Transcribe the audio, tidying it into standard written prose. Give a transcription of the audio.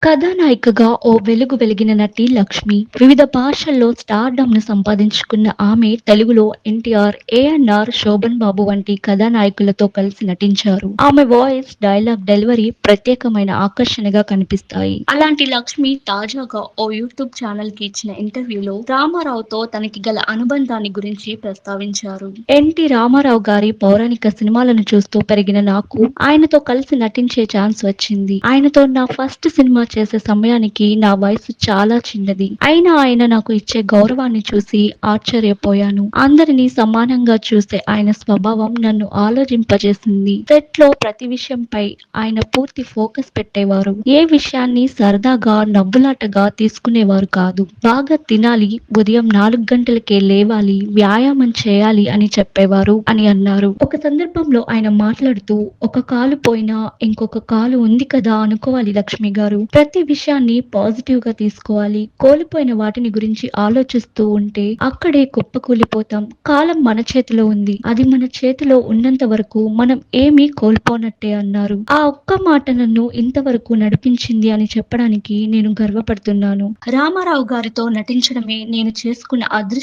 కథానాయికగా ఓ వెలుగు వెలిగిన నటి లక్ష్మి. వివిధ భాషల్లో స్టార్డమ్‌ను సంపాదించుకున్న ఆమె తెలుగులో ఎన్టీఆర్, ఏఎన్నార్, శోభన్ బాబు వంటి కథానాయకులతో కలిసి నటించారు. ఆమె వాయిస్, డైలాగ్ డెలివరీ ప్రత్యేకమైన ఆకర్షణగా కనిపిస్తాయి. అలాంటి లక్ష్మి తాజాగా ఓ యూట్యూబ్ ఛానల్‌కి ఇచ్చిన ఇంటర్వ్యూలో రామారావుతో తనకి గల అనుబంధాన్ని గురించి ప్రస్తావించారు. ఎన్టీ రామారావు గారి పౌరాణిక సినిమాలను చూస్తూ పెరిగిన నాకు ఆయనతో కలిసి నటించే ఛాన్స్ వచ్చింది. ఆయనతో నా ఫస్ట్ సినిమా చేసే సమయానికి నా వయసు చాలా చిన్నది. అయినా ఆయన నాకు ఇచ్చే గౌరవాన్ని చూసి ఆశ్చర్యపోయాను. అందరినీ సమానంగా చూసే ఆయన స్వభావం నన్ను ఆలోచింపజేసింది. సెట్‌లో ప్రతి విషయంపై ఆయన పూర్తి ఫోకస్ పెట్టేవారు. ఏ విషయాన్ని సరదాగా, నవ్వులాటగా తీసుకునేవారు కాదు. బాగా తినాలి, ఉదయం 4 గంటలకే లేవాలి, వ్యాయామం చేయాలి అని చెప్పేవారు అని అన్నారు. ఒక సందర్భంలో ఆయన మాట్లాడుతూ, "ఒక కాలు పోయినా ఇంకొక కాలు ఉంది కదా అనుకోవాలి లక్ష్మి గారు. ప్రతి విషయాన్ని పాజిటివ్‌గా తీసుకోవాలి. కోల్పోయిన వాటిని గురించి ఆలోచిస్తూ ఉంటే అక్కడే కుప్పకూలిపోతాం. కాలం మన చేతిలో ఉంది. అది మన చేతిలో ఉన్నంత వరకు మనం ఏమీ కోల్పోనట్టే" అన్నారు. ఆ ఒక్క మాట నన్ను ఇంతవరకు నడిపించింది అని చెప్పడానికి నేను గర్వపడుతున్నాను. రామారావు గారితో నటించడమే నేను చేసుకున్న అదృష్టం